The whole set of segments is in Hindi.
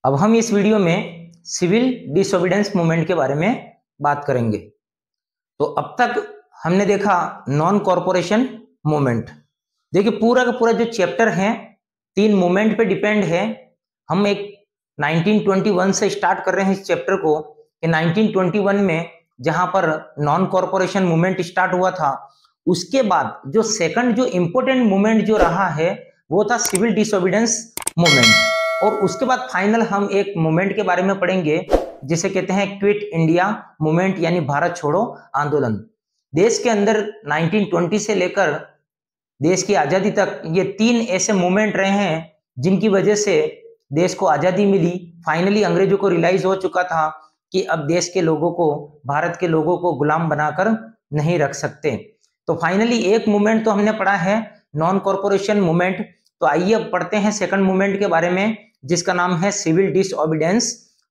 अब हम इस वीडियो में सिविल डिसोबीडियंस मूवमेंट के बारे में बात करेंगे। तो अब तक हमने देखा नॉन कॉरपोरेशन मूवमेंट। देखिए पूरा का पूरा जो चैप्टर है 3 मूवमेंट पे डिपेंड है। हम एक 1921 से स्टार्ट कर रहे हैं इस चैप्टर को कि 1921 में जहां पर नॉन कॉरपोरेशन मूवमेंट स्टार्ट हुआ था, उसके बाद जो सेकंड जो इंपॉर्टेंट मूवमेंट जो रहा है वो था सिविल डिसोबीडियंस मूवमेंट। और उसके बाद फाइनल हम एक मूवमेंट के बारे में पढ़ेंगे जिसे कहते हैं क्विट इंडिया मूवमेंट, यानी भारत छोड़ो आंदोलन। देश के अंदर 1920 से लेकर देश की आजादी तक ये 3 ऐसे मूवमेंट रहे हैं जिनकी वजह से देश को आजादी मिली। फाइनली अंग्रेजों को रियलाइज हो चुका था कि अब देश के लोगों को, भारत के लोगों को गुलाम बनाकर नहीं रख सकते। तो फाइनली एक मूवमेंट तो हमने पढ़ा है नॉन कॉरपोरेशन मूवमेंट। तो आइए अब पढ़ते हैं सेकंड मूवमेंट के बारे में जिसका नाम है सिविल डिसओबीडियंस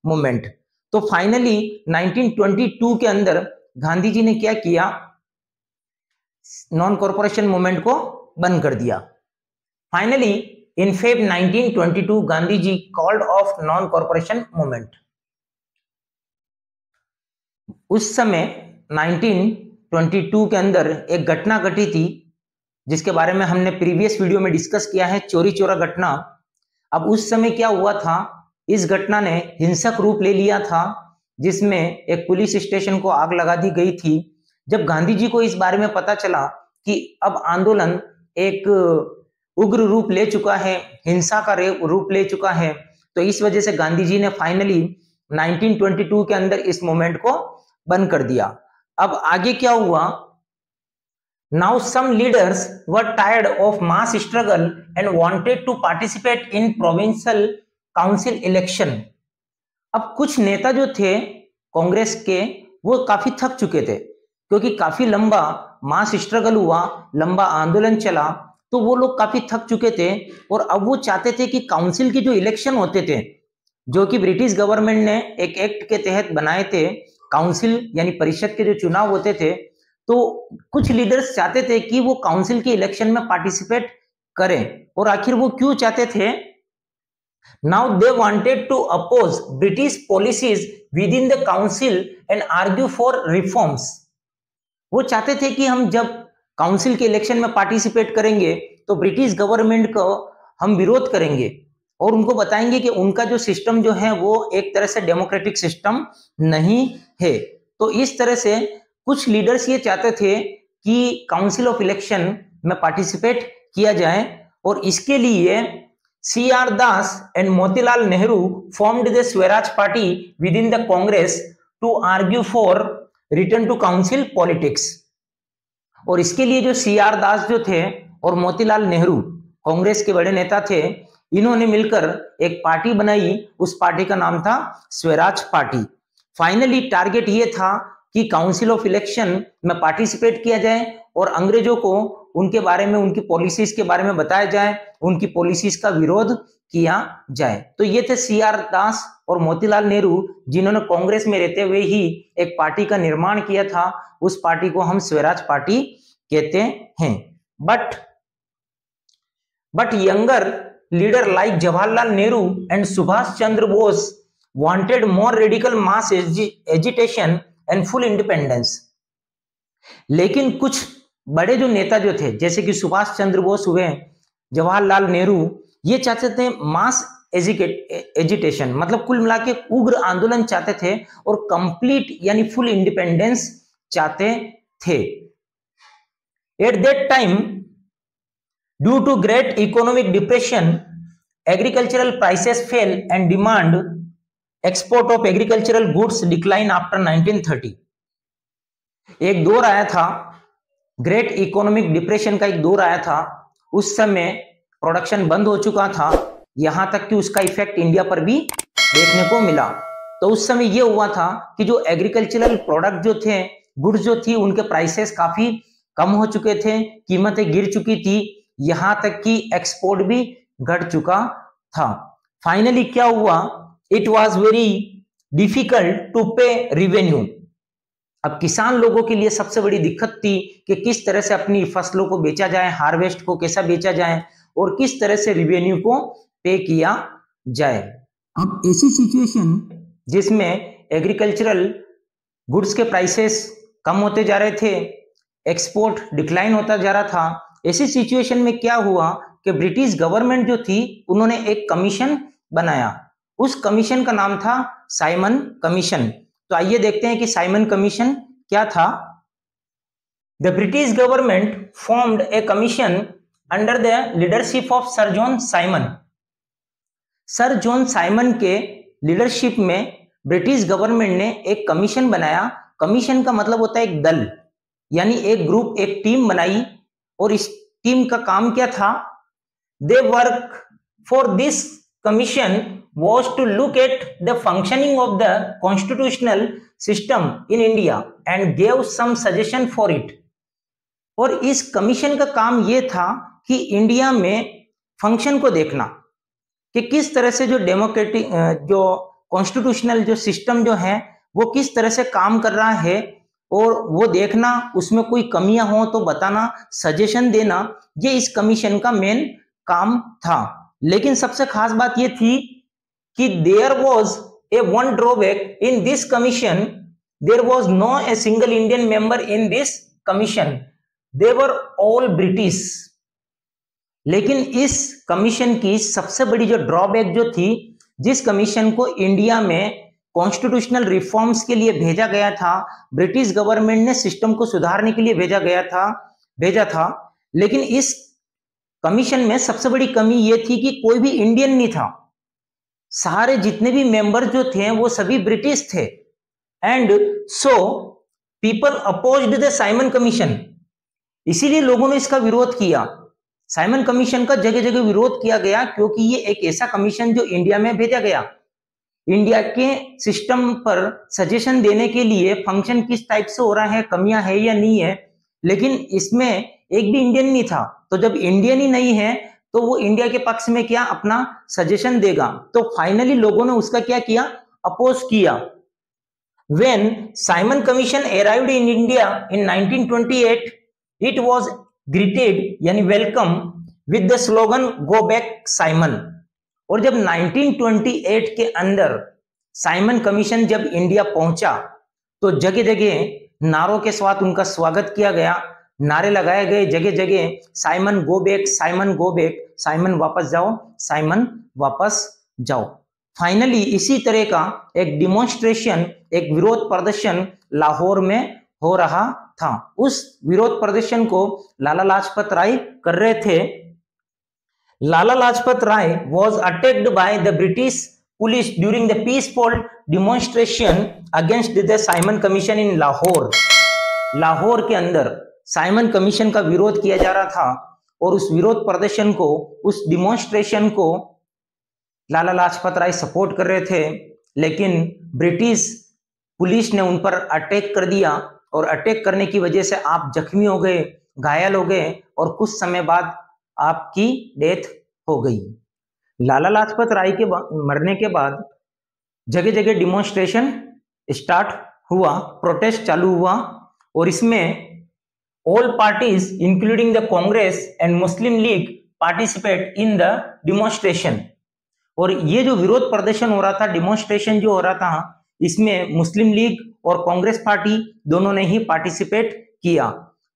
मूवमेंट। तो फाइनली 1922 के अंदर गांधी जी ने क्या किया, नॉन कॉरपोरेशन मूवमेंट को बंद कर दिया। Finally in Feb 1922 Gandhi ji called off non corporation movement. उस समय 1922 के अंदर एक घटना घटी थी जिसके बारे में हमने प्रीवियस वीडियो में डिस्कस किया है, चोरी चोरा घटना। अब उस समय क्या हुआ था, इस घटना ने हिंसक रूप ले लिया था जिसमें एक पुलिस स्टेशन को आग लगा दी गई थी। जब गांधी जी को इस बारे में पता चला कि अब आंदोलन एक उग्र रूप ले चुका है, हिंसा का रूप ले चुका है, तो इस वजह से गांधी जी ने फाइनली 1922 के अंदर इस मूवमेंट को बंद कर दिया। अब आगे क्या हुआ, Now some leaders were tired of mass struggle and wanted to participate in provincial council election. अब कुछ नेता जो थे कांग्रेस के वो काफी थक चुके थे क्योंकि काफी लंबा मास स्ट्रगल हुआ, लंबा आंदोलन चला, तो वो लोग काफी थक चुके थे और अब वो चाहते थे कि काउंसिल के जो इलेक्शन होते थे, जो कि ब्रिटिश गवर्नमेंट ने एक एक्ट के तहत बनाए थे, काउंसिल यानी परिषद के जो चुनाव होते थे, तो कुछ लीडर्स चाहते थे कि वो काउंसिल के इलेक्शन में पार्टिसिपेट करें। और आखिर वो क्यों चाहते थे, now they wanted to oppose British policies within the council and argue for reforms. वो चाहते थे कि हम जब काउंसिल के इलेक्शन में पार्टिसिपेट करेंगे तो ब्रिटिश गवर्नमेंट को हम विरोध करेंगे और उनको बताएंगे कि उनका जो सिस्टम जो है वो एक तरह से डेमोक्रेटिक सिस्टम नहीं है। तो इस तरह से कुछ लीडर्स ये चाहते थे कि काउंसिल ऑफ इलेक्शन में पार्टिसिपेट किया जाए और इसके लिए CR Das and Motilal Nehru formed the Swaraj party within the Congress to argue for return to council politics. और इसके लिए जो CR दास जो थे और मोतीलाल नेहरू कांग्रेस के बड़े नेता थे, इन्होंने मिलकर एक पार्टी बनाई, उस पार्टी का नाम था स्वराज पार्टी। फाइनली टारगेट ये था कि काउंसिल ऑफ इलेक्शन में पार्टिसिपेट किया जाए और अंग्रेजों को उनके बारे में, उनकी पॉलिसीज के बारे में बताया जाए, उनकी पॉलिसीज का विरोध किया जाए। तो ये थे CR दास और मोतीलाल नेहरू जिन्होंने कांग्रेस में रहते हुए ही एक पार्टी का निर्माण किया था। उस पार्टी को हम स्वराज पार्टी कहते हैं। But younger leader like Jawaharlal Nehru and Subhash Chandra Bose wanted more radical mass agitation and full independence. लेकिन कुछ बड़े जो नेता जो थे जैसे कि सुभाष चंद्र बोस हुए, जवाहरलाल नेहरू, ये चाहते थे मास एजिटेशन, मतलब कुल मिला के उग्र आंदोलन चाहते थे और कंप्लीट यानी फुल इंडिपेंडेंस चाहते थे। At that time due to great economic depression agricultural prices fell and demand export of agricultural goods decline after 1930। एक दौर आया था, ग्रेट इकोनॉमिक डिप्रेशन का एक दौर आया था। उस समय प्रोडक्शन बंद हो चुका था, यहां तक कि उसका इफेक्ट इंडिया पर भी देखने को मिला। तो उस समय यह हुआ था कि जो एग्रीकल्चरल प्रोडक्ट जो थे, गुड्स जो थी, उनके प्राइसेस काफी कम हो चुके थे, कीमतें गिर चुकी थी, यहां तक कि एक्सपोर्ट भी घट चुका था। फाइनली क्या हुआ, it was very difficult to pay revenue. अब किसान लोगों के लिए सबसे बड़ी दिक्कत थी कि किस तरह से अपनी फसलों को बेचा जाए, हार्वेस्ट को कैसा बेचा जाए और किस तरह से रिवेन्यू को पे किया जाए। अब ऐसी सिचुएशन जिसमें एग्रीकल्चरल गुड्स के प्राइसेस कम होते जा रहे थे, एक्सपोर्ट डिक्लाइन होता जा रहा था, ऐसी सिचुएशन में क्या हुआ कि ब्रिटिश गवर्नमेंट जो थी उन्होंने एक कमीशन बनाया। उस कमीशन का नाम था साइमन कमीशन। तो आइए देखते हैं कि साइमन कमीशन क्या था। The British government formed a commission under the leadership of sir John Simon. Sir John Simon के लीडरशिप में ब्रिटिश गवर्नमेंट ने एक कमीशन बनाया। कमीशन का मतलब होता है एक दल, यानी एक ग्रुप, एक टीम बनाई। और इस टीम का काम क्या था? They work for this commission was to look at the functioning of the constitutional system in India and gave some suggestion for it। और इस कमीशन का काम यह था कि इंडिया में फंक्शन को देखना कि किस तरह से जो डेमोक्रेटिक जो कॉन्स्टिट्यूशनल जो सिस्टम जो है वो किस तरह से काम कर रहा है, और वो देखना, उसमें कोई कमियां हो तो बताना, सजेशन देना, ये इस कमीशन का मेन काम था। लेकिन सबसे खास बात ये थी कि there was a one drawback in this commission। there was no a single Indian member in this commission। they were all British। लेकिन इस कमीशन की सबसे बड़ी जो ड्रॉबैक जो थी, जिस कमीशन को इंडिया में कॉन्स्टिट्यूशनल रिफॉर्म्स के लिए भेजा गया था, ब्रिटिश गवर्नमेंट ने सिस्टम को सुधारने के लिए भेजा था, लेकिन इस कमीशन में सबसे बड़ी कमी यह थी कि कोई भी इंडियन नहीं था। सारे जितने भी मेंबर जो थे वो सभी ब्रिटिश थे। And so people opposed the Simon commission. इसीलिए लोगों ने इसका विरोध किया। साइमन कमीशन का जगह जगह विरोध किया गया, क्योंकि ये एक ऐसा कमीशन जो इंडिया में भेजा गया, इंडिया के सिस्टम पर सजेशन देने के लिए, फंक्शन किस टाइप से हो रहा है, कमियां है या नहीं है, लेकिन इसमें एक भी इंडियन नहीं था। तो जब इंडियन ही नहीं है तो वो इंडिया के पक्ष में क्या अपना सजेशन देगा? तो फाइनली लोगों ने उसका क्या किया? अपोज किया। When Simon Commission arrived in India in 1928, it was greeted यानी welcome with the slogan "Go back Simon"। और जब 1928 के अंदर साइमन कमीशन जब इंडिया पहुंचा तो जगह जगह नारों के साथ उनका स्वागत किया गया, नारे लगाए गए जगह जगह, Simon go back, Simon go back, Simon वापस जाओ, साइमन वापस जाओ। फाइनली इसी तरह का एक डिमॉन्स्ट्रेशन, एक विरोध प्रदर्शन लाहौर में हो रहा था। उस विरोध प्रदर्शन को लाला लाजपत राय कर रहे थे। Lala Lajpat Rai was attacked by the British police during the peaceful demonstration against the Simon Commission in Lahore। Lahore के अंदर साइमन कमीशन का विरोध किया जा रहा था, और उस विरोध प्रदर्शन को, उस डिमॉन्स्ट्रेशन को लाला लाजपत राय सपोर्ट कर रहे थे। लेकिन ब्रिटिश पुलिस ने उन पर अटैक कर दिया, और अटैक करने की वजह से आप जख्मी हो गए, घायल हो गए, और कुछ समय बाद आपकी डेथ हो गई। लाला लाजपत राय के मरने के बाद जगह जगह डिमॉन्स्ट्रेशन स्टार्ट हुआ, प्रोटेस्ट चालू हुआ, और इसमें all parties including the Congress and Muslim League participate in the demonstration। और ये जो विरोध प्रदर्शन हो रहा था, डिमॉन्स्ट्रेशन जो हो रहा था, इसमें मुस्लिम लीग और कांग्रेस पार्टी दोनों ने ही पार्टिसिपेट किया।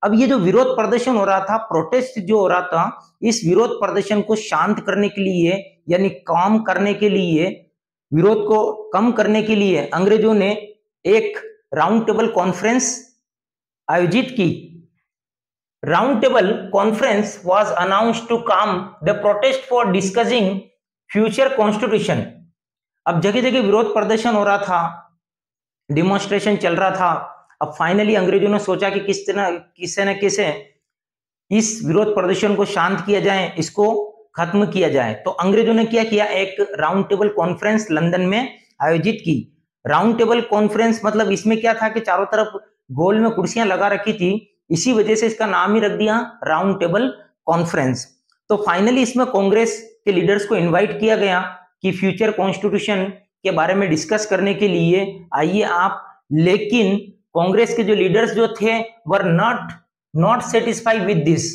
अब ये जो विरोध प्रदर्शन हो रहा था, प्रोटेस्ट जो हो रहा था, इस विरोध प्रदर्शन को शांत करने के लिए, यानी काम करने के लिए, विरोध को कम करने के लिए अंग्रेजों ने एक राउंड टेबल कॉन्फ्रेंस आयोजित की। Round table conference was announced to calm the protest for discussing future constitution। अब जगह जगह विरोध प्रदर्शन हो रहा था, डिमॉन्स्ट्रेशन चल रहा था। अब फाइनली अंग्रेजों ने सोचा कि किसी न किसी इस विरोध प्रदर्शन को शांत किया जाए, इसको खत्म किया जाए। तो अंग्रेजों ने क्या किया? एक राउंड टेबल कॉन्फ्रेंस लंदन में आयोजित की। राउंड टेबल कॉन्फ्रेंस मतलब इसमें क्या था कि चारों तरफ गोल में कुर्सियां लगा रखी थी, इसी वजह से इसका नाम ही रख दिया राउंड टेबल कॉन्फ्रेंस। तो फाइनली इसमें कांग्रेस के लीडर्स को इनवाइट किया गया कि फ्यूचर कॉन्स्टिट्यूशन के बारे में डिस्कस करने के लिए आइए आप। लेकिन कांग्रेस के जो लीडर्स जो थे were not satisfy with this.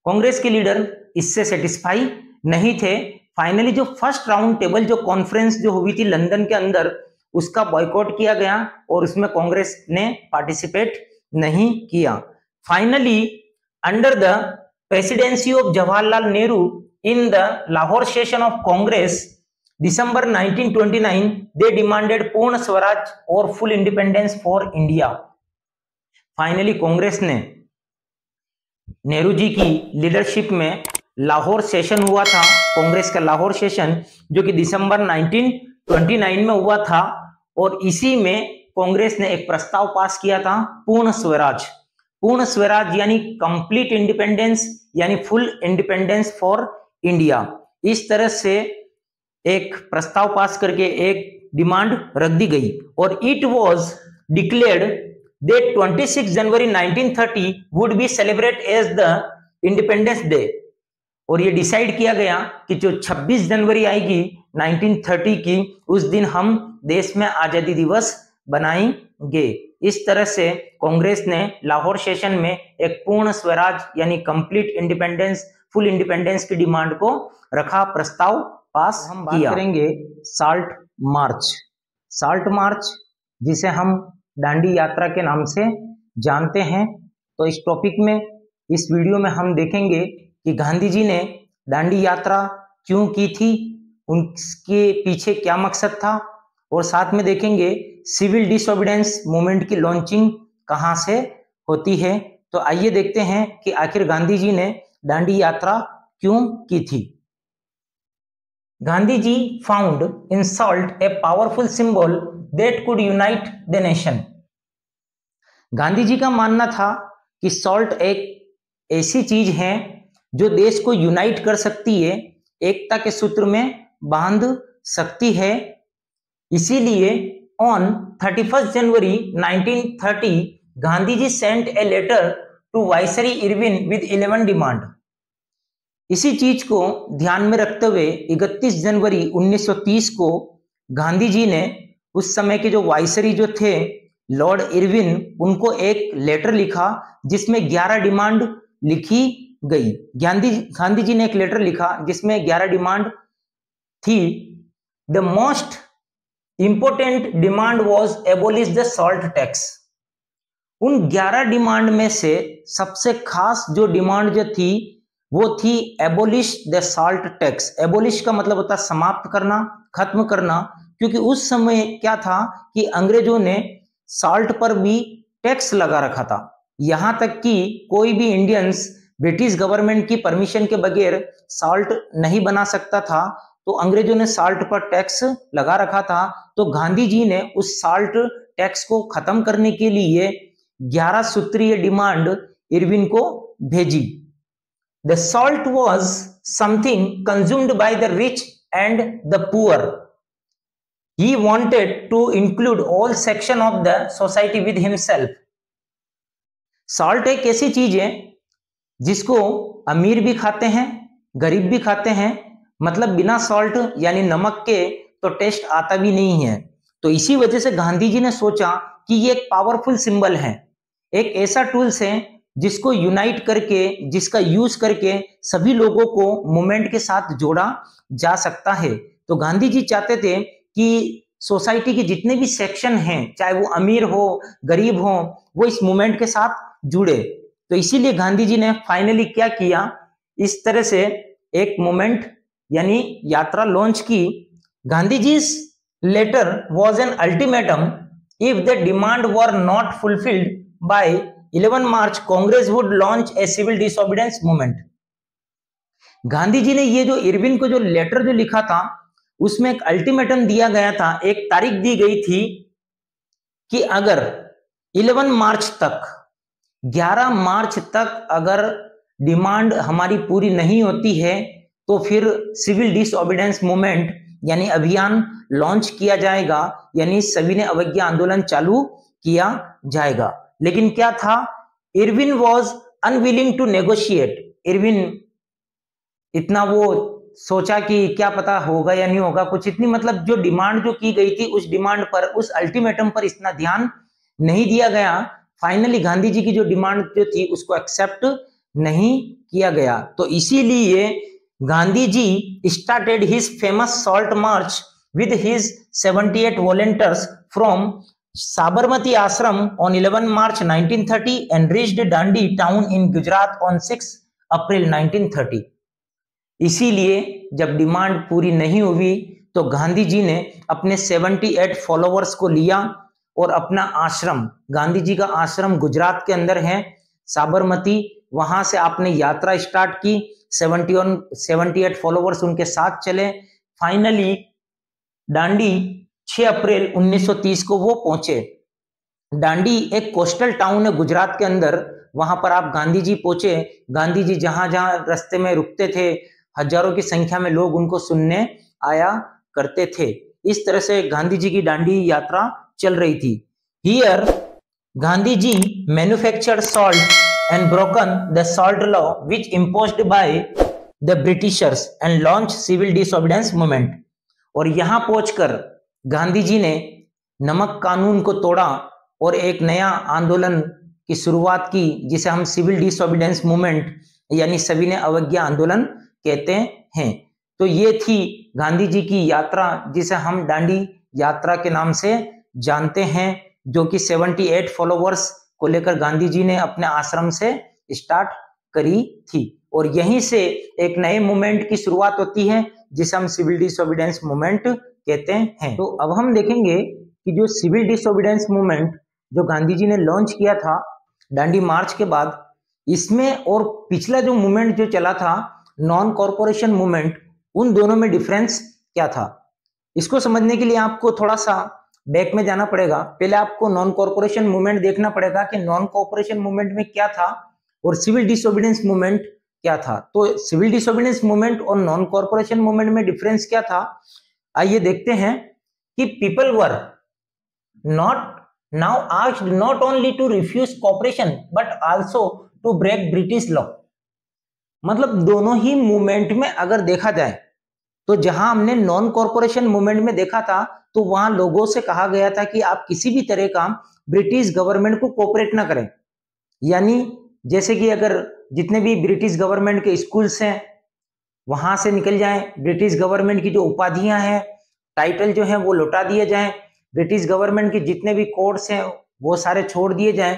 Congress के लीडर इससे सेटिस्फाई नहीं थे, फाइनली जो फर्स्ट राउंड टेबल जो कॉन्फ्रेंस जो हुई थी लंदन के अंदर, उसका बॉयकॉट किया गया और उसमें कांग्रेस ने पार्टिसिपेट नहीं किया। Finally under the presidency of Jawaharlal Nehru in the Lahore session of Congress December 1929 they demanded पूर्ण स्वराज और full independence for India. Finally Congress ने नेहरू जी की लीडरशिप में लाहौर सेशन हुआ था, कांग्रेस का लाहौर सेशन, जो कि दिसंबर 1929 में हुआ था, और इसी में कांग्रेस ने एक प्रस्ताव पास किया था पूर्ण स्वराज। पूर्ण स्वराज यानी कंप्लीट इंडिपेंडेंस यानी फुल इंडिपेंडेंस फॉर इंडिया। इस तरह से एक प्रस्ताव पास करके एक डिमांड रख दी गई और it was declared that 26 January 1930 would be celebrate as the independence day. और ये डिसाइड किया गया कि जो 26 जनवरी आएगी 1930 की, उस दिन हम देश में आजादी दिवस बनाएंगे। इस तरह से कांग्रेस ने लाहौर सेशन में एक पूर्ण स्वराज यानी कंप्लीट इंडिपेंडेंस, फुल इंडिपेंडेंस की डिमांड को रखा, प्रस्ताव पास हम बात करेंगे साल्ट मार्च। साल्ट मार्च जिसे हम दांडी यात्रा के नाम से जानते हैं। तो इस टॉपिक में, इस वीडियो में हम देखेंगे कि गांधी जी ने दांडी यात्रा क्यों की थी, उनके पीछे क्या मकसद था, और साथ में देखेंगे सिविल डिसोबीडियंस मूवमेंट की लॉन्चिंग कहां से होती है। तो आइए देखते हैं कि आखिर गांधी जी ने दांडी यात्रा क्यों की थी। Gandhi ji found in salt a powerful symbol that could unite the nation. Gandhi ji का मानना था कि सॉल्ट एक ऐसी चीज है जो देश को यूनाइट कर सकती है, एकता के सूत्र में बांध सकती है। इसीलिए on 31 January 1930 Gandhi ji sent a letter to viceroy Irwin with 11 demand. इसी चीज को ध्यान में रखते हुए 31 जनवरी 1930 को गांधी जी ने उस समय के जो वाइसरी जो थे लॉर्ड इरविन, उनको एक लेटर लिखा जिसमें 11 डिमांड लिखी गई। गांधी जी ने एक लेटर लिखा जिसमें 11 डिमांड थी। The most important demand was abolish the salt tax. उन 11 डिमांड में से सबसे खास जो डिमांड जो थी वो थी abolish the salt tax. Abolish का मतलब होता है समाप्त करना, खत्म करना, क्योंकि उस समय क्या था कि अंग्रेजों ने सॉल्ट पर भी टैक्स लगा रखा था। यहां तक कि कोई भी इंडियंस ब्रिटिश गवर्नमेंट की परमिशन के बगैर सॉल्ट नहीं बना सकता था, तो अंग्रेजों ने सॉल्ट पर टैक्स लगा रखा था। तो गांधी जी ने उस सॉल्ट टैक्स को खत्म करने के लिए 11 सूत्रीय डिमांड इरविन को भेजी। The salt was something consumed by the rich and the poor. He wanted to include all section of the society with himself. Salt एक ऐसी चीज है जिसको अमीर भी खाते हैं, गरीब भी खाते हैं। मतलब बिना सॉल्ट यानी नमक के तो टेस्ट आता भी नहीं है। तो इसी वजह से गांधी जी ने सोचा कि ये एक पावरफुल सिंबल है, एक ऐसा टूल्स है जिसको यूनाइट करके, जिसका यूज करके सभी लोगों को मूवमेंट के साथ जोड़ा जा सकता है। तो गांधी जी चाहते थे कि सोसाइटी के जितने भी सेक्शन हैं, चाहे वो अमीर हो, गरीब हो, वो इस मूवमेंट के साथ जुड़े। तो इसीलिए गांधी जी ने फाइनली क्या किया, इस तरह से एक मूवमेंट यानी यात्रा लॉन्च की। Gandhi ji letter was an ultimatum if the demand were not fulfilled by 11 March Congress would launch a civil disobedience movement. Gandhi ji ने ये जो इरविन को जो लेटर जो लिखा था उसमें एक अल्टीमेटम दिया गया था, एक तारीख दी गई थी कि अगर 11 मार्च तक, 11 मार्च तक अगर डिमांड हमारी पूरी नहीं होती है तो फिर सिविल डिसोबीडियंस मूवमेंट यानी अभियान लॉन्च किया जाएगा, यानी सभी ने अवज्ञा आंदोलन चालू किया जाएगा। लेकिन क्या था, Irwin was unwilling to negotiate. Irwin इतना वो सोचा कि क्या पता होगा या नहीं होगा, कुछ इतनी मतलब जो डिमांड जो की गई थी उस डिमांड पर, उस अल्टीमेटम पर इतना ध्यान नहीं दिया गया। फाइनली गांधी जी की जो डिमांड जो थी उसको एक्सेप्ट नहीं किया गया। तो इसीलिए Gandhi ji started his famous salt march with his 78 volunteers from Sabarmati Ashram on 11 March 1930 and reached Dandi town in Gujarat on 6 अप्रैल 1930। इसीलिए जब डिमांड पूरी नहीं हुई तो गांधी जी ने अपने 78 फॉलोवर्स को लिया और अपना आश्रम, गांधी जी का आश्रम गुजरात के अंदर है साबरमती, वहां से आपने यात्रा स्टार्ट की। 78 फॉलोवर्स उनके साथ चले। फाइनली डांडी 6 अप्रैल 1930 को वो पहुंचे। डांडी एक कोस्टल टाउन है गुजरात के अंदर, वहां पर आप गांधी जी पहुंचे। गांधी जी जहां जहां रास्ते में रुकते थे, हजारों की संख्या में लोग उनको सुनने आया करते थे। इस तरह से गांधी जी की डांडी यात्रा चल रही थी। Here Gandhi ji manufactured salt and broken the salt law which imposed by the Britishers and launched civil disobedience movement। और यहां पहुंचकर गांधी जी ने नमक कानून को तोड़ा और एक नया आंदोलन की शुरुआत की जिसे हम सिविल डिसोबीडियंस मूवमेंट यानी सविनय अवज्ञा आंदोलन कहते हैं। तो ये थी गांधी जी की यात्रा जिसे हम डांडी यात्रा के नाम से जानते हैं, जो कि 78 फॉलोवर्स को लेकर गांधी जी ने अपने आश्रम से स्टार्ट करी थी। और यहीं से एक नए मूवमेंट की शुरुआत होती है जिसे हम सिविल डिसोबीडियंस मूवमेंट कहते हैं। तो अब हम देखेंगे कि जो सिविल डिसोबीडियंस मूवमेंट जो गांधी जी ने लॉन्च किया था डांडी मार्च के बाद, इसमें और पिछला जो मूवमेंट जो चला था नॉन कॉर्पोरेशन मूवमेंट, उन दोनों में डिफरेंस क्या था, इसको समझने के लिए आपको थोड़ा सा बैक में जाना पड़ेगा। पहले आपको नॉन कॉर्पोरेशन मूवमेंट देखना पड़ेगा कि नॉन कॉर्पोरेशन मूवमेंट में क्या था और सिविल डिसोबीडियंस मूवमेंट क्या था। तो सिविल डिसोबीडियंस मूवमेंट और नॉन कॉर्पोरेशन मूवमेंट में डिफरेंस क्या था, आइए देखते हैं कि people were not now asked not only to refuse corporation but also to break British law. मतलब दोनों ही मूवमेंट में अगर देखा जाए तो जहां हमने नॉन कॉर्पोरेशन मूवमेंट में देखा था तो वहां लोगों से कहा गया था कि आप किसी भी तरह का ब्रिटिश गवर्नमेंट को कोऑपरेट ना करें। यानी जैसे कि अगर जितने भी ब्रिटिश गवर्नमेंट के स्कूल्स हैं वहां से निकल जाएं, ब्रिटिश गवर्नमेंट की जो उपाधियां हैं, टाइटल जो है वो लौटा दिए जाएं, ब्रिटिश गवर्नमेंट के जितने भी कोर्ट्स हैं वो सारे छोड़ दिए जाएं।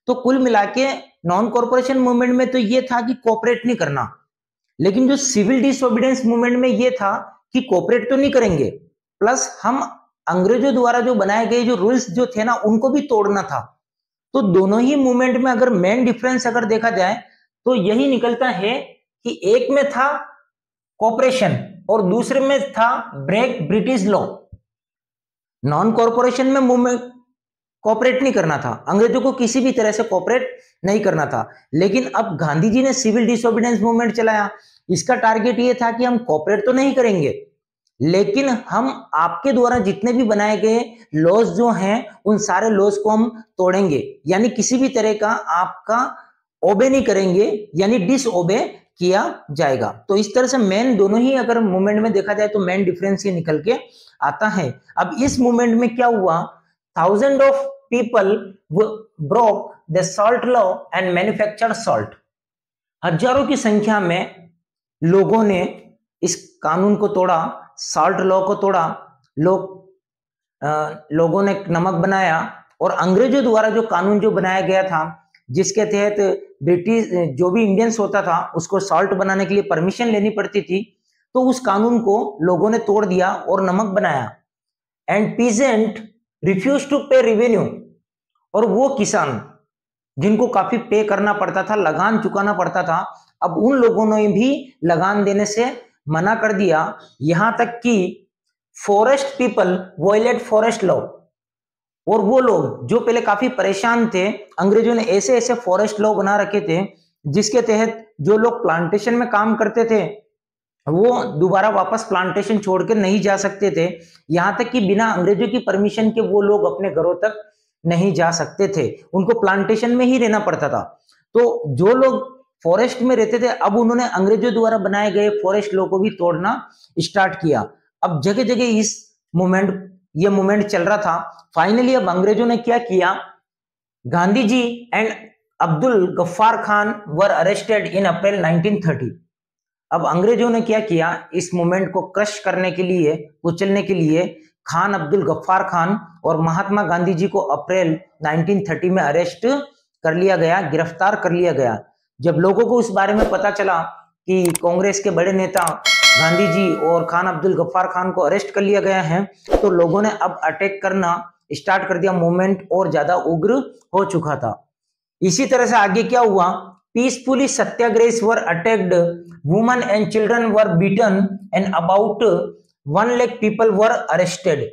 तो कुल मिला के नॉन कॉर्पोरेशन मूवमेंट में तो ये था कि कोऑपरेट नहीं करना, लेकिन जो सिविल डिसोबीडियंस मूवमेंट में ये था कि कोऑपरेट तो नहीं करेंगे, प्लस हम अंग्रेजों द्वारा जो बनाए गए जो रूल्स जो थे ना उनको भी तोड़ना था। तो दोनों ही मूवमेंट में अगर मेन डिफरेंस अगर देखा जाए तो यही निकलता है कि एक में था कोऑपरेशन और दूसरे में था break British law. Non corporation में मूवमेंट कोऑपरेट नहीं करना था, अंग्रेजों को किसी भी तरह से कोऑपरेट नहीं करना था। लेकिन अब गांधी जी ने सिविल डिसोबीडियंस मूवमेंट चलाया, इसका टारगेट ये था कि हम कोऑपरेट तो नहीं करेंगे लेकिन हम आपके द्वारा जितने भी बनाए गए लॉज जो हैं उन सारे लॉज को हम तोड़ेंगे, यानी किसी भी तरह का आपका ओबे नहीं करेंगे, यानी डिसओबे किया जाएगा। तो इस तरह से मेन दोनों ही अगर मूवमेंट में देखा जाए तो मेन डिफरेंस ये निकल के आता है। अब इस मूवमेंट में क्या हुआ, thousand of people broke the salt law and manufactured salt. हजारों की संख्या में लोगों ने इस कानून को तोड़ा, सॉल्ट लॉ को तोड़ा, लोगों ने नमक बनाया और अंग्रेजों द्वारा जो कानून जो बनाया गया था जिसके तहत ब्रिटिश जो भी इंडियंस होता था उसको सॉल्ट बनाने के लिए परमिशन लेनी पड़ती थी, तो उस कानून को लोगों ने तोड़ दिया और नमक बनाया। एंड पीजेंट रिफ्यूज टू पे रेवेन्यू, और वो किसान जिनको काफी पे करना पड़ता था, लगान चुकाना पड़ता था, अब उन लोगों ने भी लगान देने से मना कर दिया। यहां तक कि forest people violate forest law, और वो लोग जो पहले काफी परेशान थे, अंग्रेजों ने ऐसे ऐसे फॉरेस्ट लॉ बना रखे थे जिसके तहत जो लोग प्लांटेशन में काम करते थे वो दोबारा वापस प्लांटेशन छोड़कर नहीं जा सकते थे। यहां तक कि बिना अंग्रेजों की परमिशन के वो लोग अपने घरों तक नहीं जा सकते थे, उनको प्लांटेशन में ही रहना पड़ता था। तो जो लोग फॉरेस्ट में रहते थे अब उन्होंने अंग्रेजों द्वारा बनाए गए फॉरेस्ट लॉ को भी तोड़ना स्टार्ट किया। अब जगह जगह ये मूवमेंट चल रहा था। फाइनली अब अंग्रेजों ने क्या किया, Gandhi ji and Abdul Ghaffar Khan were arrested in April 1930। अब अंग्रेजों ने क्या किया, इस मूवमेंट को क्रश करने के लिए, कुचलने के लिए खान अब्दुल गफ्फार खान और महात्मा गांधी जी को अप्रैल 1930 में अरेस्ट कर लिया गया, गिरफ्तार कर लिया गया। जब लोगों को इस बारे में पता चला कि कांग्रेस के बड़े नेता गांधी जी और खान अब्दुल गफ्फार खान को अरेस्ट कर लिया गया है, तो लोगों ने अब अटैक करना स्टार्ट कर दिया। मूवमेंट और ज्यादा उग्र हो चुका था। इसी तरह से आगे क्या हुआ, peacefully satyagrahis were attacked, women and children were beaten and about 1 lakh people were arrested.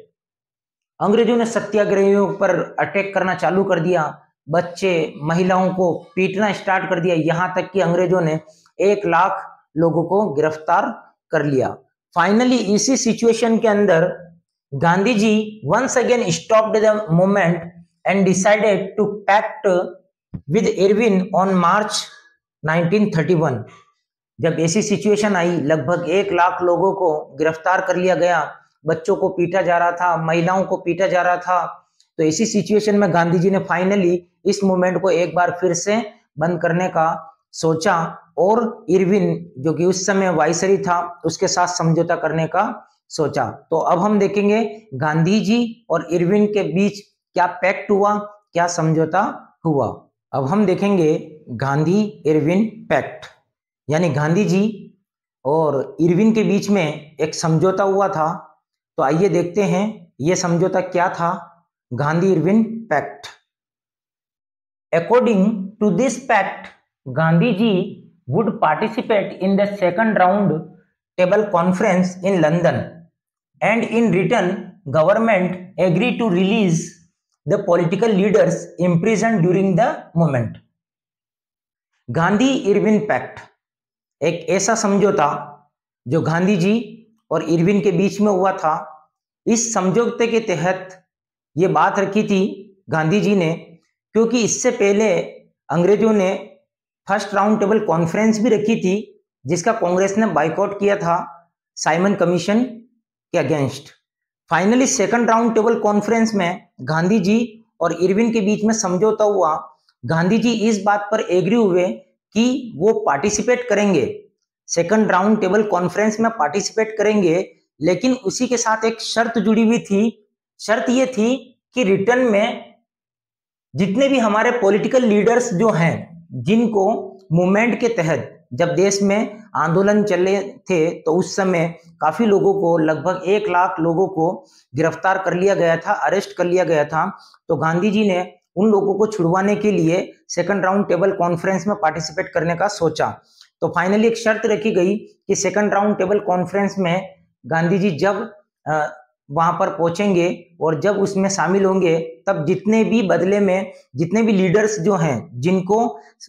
अंग्रेजों ने सत्याग्रहियों पर अटैक करना चालू कर दिया, बच्चे महिलाओं को पीटना स्टार्ट कर दिया, यहां तक कि अंग्रेजों ने 1 लाख लोगों को गिरफ्तार कर लिया। फाइनली इसी सिचुएशन के अंदर Gandhi ji once again stopped the movement and decided to pact with Irwin on March 1931। जब ऐसी सिचुएशन आई, लगभग 1 लाख लोगों को गिरफ्तार कर लिया गया, बच्चों को पीटा जा रहा था, महिलाओं को पीटा जा रहा था, तो ऐसी सिचुएशन में गांधी जी ने फाइनली इस मूवमेंट को एक बार फिर से बंद करने का सोचा और इरविन, जो कि उस समय वाइसरी था, उसके साथ समझौता करने का सोचा। तो अब हम देखेंगे गांधी जी और इरविन के बीच क्या पैक्ट हुआ, क्या समझौता हुआ। अब हम देखेंगे गांधी इरविन पैक्ट, यानी गांधी जी और इरविन के बीच में एक समझौता हुआ था। तो आइए देखते हैं यह समझौता क्या था, Gandhi Irwin pact. According to this pact, Gandhi ji would participate in the second round table conference in London, and in return government agreed to release the political leaders imprisoned during the movement. Gandhi Irwin pact एक ऐसा समझौता जो गांधी जी और इरविन के बीच में हुआ था। इस समझौते के तहत ये बात रखी थी गांधी जी ने, क्योंकि इससे पहले अंग्रेजों ने फर्स्ट राउंड टेबल कॉन्फ्रेंस भी रखी थी, जिसका कांग्रेस ने बाइकआउट किया था साइमन कमीशन के against. Finally second round table conference में गांधी जी और इरविन के बीच में समझौता हुआ। गांधी जी इस बात पर एग्री हुए कि वो पार्टिसिपेट करेंगे, सेकंड राउंड टेबल कॉन्फ्रेंस में पार्टिसिपेट करेंगे, लेकिन उसी के साथ एक शर्त जुड़ी हुई थी। शर्त ये थी कि रिटर्न में जितने भी हमारे पॉलिटिकल लीडर्स जो हैं, जिनको मूवमेंट के तहत जब देश में आंदोलन चले थे, तो उस समय काफी लोगों को, लगभग 1 लाख लोगों को गिरफ्तार कर लिया गया था, अरेस्ट कर लिया गया था। तो गांधी जी ने उन लोगों को छुड़वाने के लिए सेकंड राउंड टेबल कॉन्फ्रेंस में पार्टिसिपेट करने का सोचा। तो फाइनली एक शर्त रखी गई कि सेकंड राउंड टेबल कॉन्फ्रेंस में गांधी जी जब वहां पर पहुंचेंगे और जब उसमें शामिल होंगे, तब जितने भी बदले में जितने भी लीडर्स जो हैं, जिनको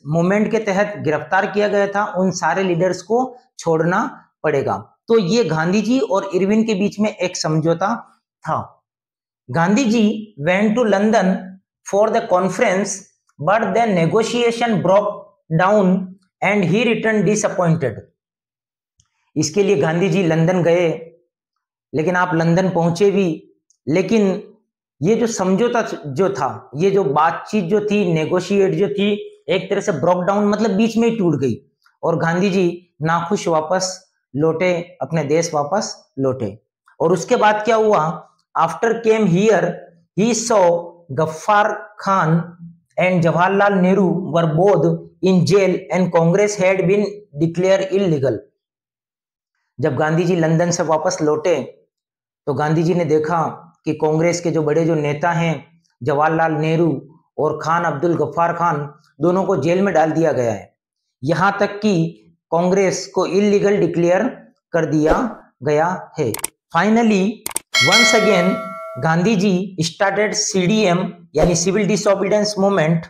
मूवमेंट के तहत गिरफ्तार किया गया था, उन सारे लीडर्स को छोड़ना पड़ेगा। तो ये गांधी जी और इरविन के बीच में एक समझौता था। Gandhi ji went to London for the conference, but the negotiation broke down and he return disappointed. इसके लिए गांधी जी लंदन गए, लेकिन आप लंदन पहुंचे भी, लेकिन ये जो समझौता जो था, ये जो बातचीत जो थी, नेगोशिएट जो थी, एक तरह से ब्रोक डाउन, मतलब बीच में ही टूट गई और गांधी जी नाखुश वापस लौटे, अपने देश वापस लौटे। और उसके बाद क्या हुआ, after came here he saw Gaffar Khan and Jawaharlal Nehru were both in jail and Congress had been declare illegal. जब गांधी जी लंदन से वापस लौटे तो गांधी जी ने देखा कि कांग्रेस के जो बड़े जो नेता हैं, जवाहरलाल नेहरू और खान अब्दुल गफ्फार खान, दोनों को जेल में डाल दिया गया है। यहां तक कि कांग्रेस को इलीगल डिक्लेयर कर दिया गया है। Finally once again Gandhi ji started CDM यानी civil disobedience movement,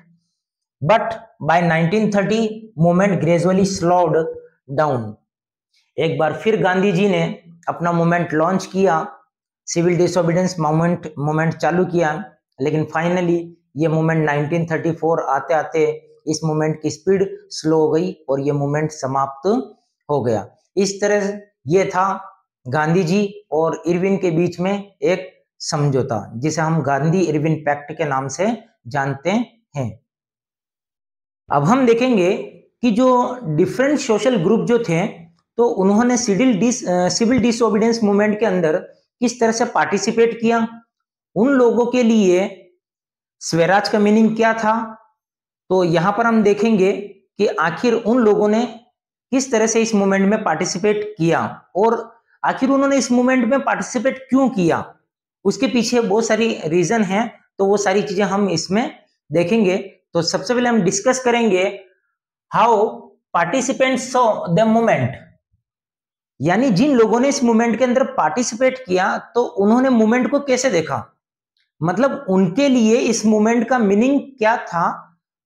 but by 1930 movement gradually slowed down. एक बार फिर गांधी जी ने अपना मूवमेंट लॉन्च किया, सिविल डिसोबीडियंस मूवमेंट चालू किया, लेकिन फाइनली ये मूवमेंट 1934 आते आते इस मूवमेंट की स्पीड स्लो हो गई और ये मूवमेंट समाप्त हो गया। इस तरह ये था गांधी जी और इरविन के बीच में एक समझौता, जिसे हम गांधी इरविन पैक्ट के नाम से जानते हैं। अब हम देखेंगे कि जो डिफरेंट सोशल ग्रुप जो थे, तो उन्होंने सिविल डिसओबीडियंस मूवमेंट के अंदर किस तरह से पार्टिसिपेट किया, उन लोगों के लिए स्वराज का मीनिंग क्या था। तो यहां पर हम देखेंगे कि आखिर उन लोगों ने किस तरह से इस मूवमेंट में पार्टिसिपेट किया और आखिर उन्होंने इस मूवमेंट में पार्टिसिपेट क्यों किया, उसके पीछे बहुत सारी रीजन है। तो वो सारी चीजें हम इसमें देखेंगे। तो सबसे पहले हम डिस्कस करेंगे how participants saw the movement, यानी जिन लोगों ने इस मूवमेंट के अंदर पार्टिसिपेट किया तो उन्होंने मूवमेंट को कैसे देखा, मतलब उनके लिए इस मूवमेंट का मीनिंग क्या था।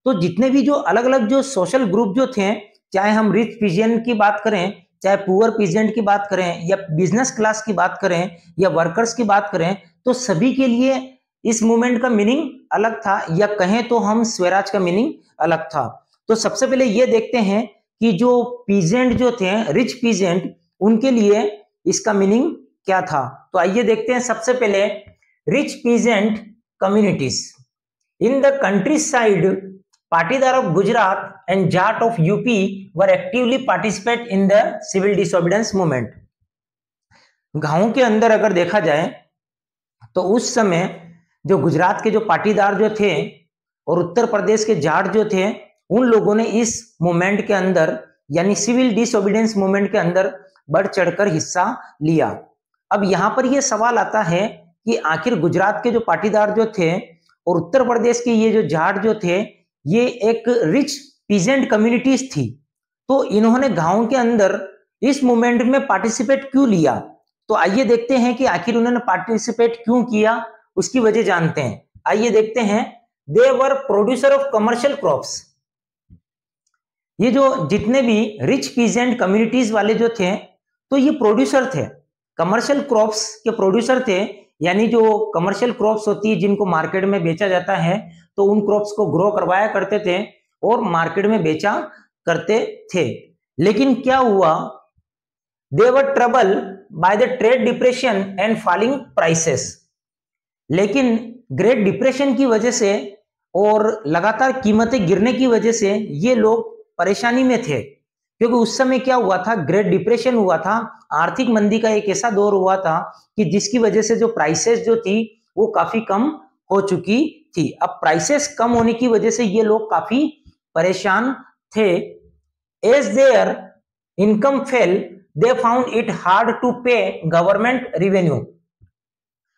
तो जितने भी जो अलग अलग जो सोशल ग्रुप जो थे, चाहे हम रिच पीजेंट की बात करें, चाहे पुअर पीजेंट की बात करें, या बिजनेस क्लास की बात करें, या वर्कर्स की बात करें, तो सभी के लिए इस मूवमेंट का मीनिंग अलग था, या कहें तो हम स्वराज का मीनिंग अलग था। तो सबसे पहले ये देखते हैं कि जो पीजेंट जो थे, रिच पीजेंट, उनके लिए इसका मीनिंग क्या था। तो आइए देखते हैं। सबसे पहले rich peasant communities in the countryside, Patidar of Gujarat and Jat of UP were actively participate in the civil disobedience movement. गांवों के अंदर अगर देखा जाए तो उस समय जो गुजरात के जो पाटीदार जो थे और उत्तर प्रदेश के जाट जो थे, उन लोगों ने इस मूवमेंट के अंदर यानी सिविल डिसोबीडियंस मूवमेंट के अंदर बढ़ चढ़कर हिस्सा लिया। अब यहां पर यह सवाल आता है कि आखिर गुजरात के जो पाटीदार जो थे और उत्तर प्रदेश के ये जो जाट जो थे, ये एक रिच पीजेंट कम्युनिटीज थी, तो इन्होंने गांव के अंदर इस मूवमेंट में पार्टिसिपेट क्यों लिया। तो आइए देखते हैं कि आखिर उन्होंने पार्टिसिपेट क्यों किया, उसकी वजह जानते हैं। आइए देखते हैं। दे वर प्रोड्यूसर ऑफ कमर्शियल क्रॉप्स। ये जो जितने भी रिच पीजेंट कम्युनिटीज वाले जो थे, तो ये प्रोड्यूसर थे, कमर्शियल क्रॉप्स के प्रोड्यूसर थे, यानी जो कमर्शियल क्रॉप्स होती है जिनको मार्केट में बेचा जाता है, तो उन क्रॉप्स को ग्रो करवाया करते थे और मार्केट में बेचा करते थे। लेकिन क्या हुआ, they were trouble by the trade depression and falling prices. लेकिन ग्रेट डिप्रेशन की वजह से और लगातार कीमतें गिरने की वजह से ये लोग परेशानी में थे, क्योंकि उस समय क्या हुआ था, ग्रेट डिप्रेशन हुआ था, आर्थिक मंदी का एक ऐसा दौर हुआ था कि जिसकी वजह से जो प्राइसेस जो थी वो काफी कम हो चुकी थी। अब प्राइसेस कम होने की वजह से ये लोग काफी परेशान थे। As their income fell they found it hard to pay government revenue.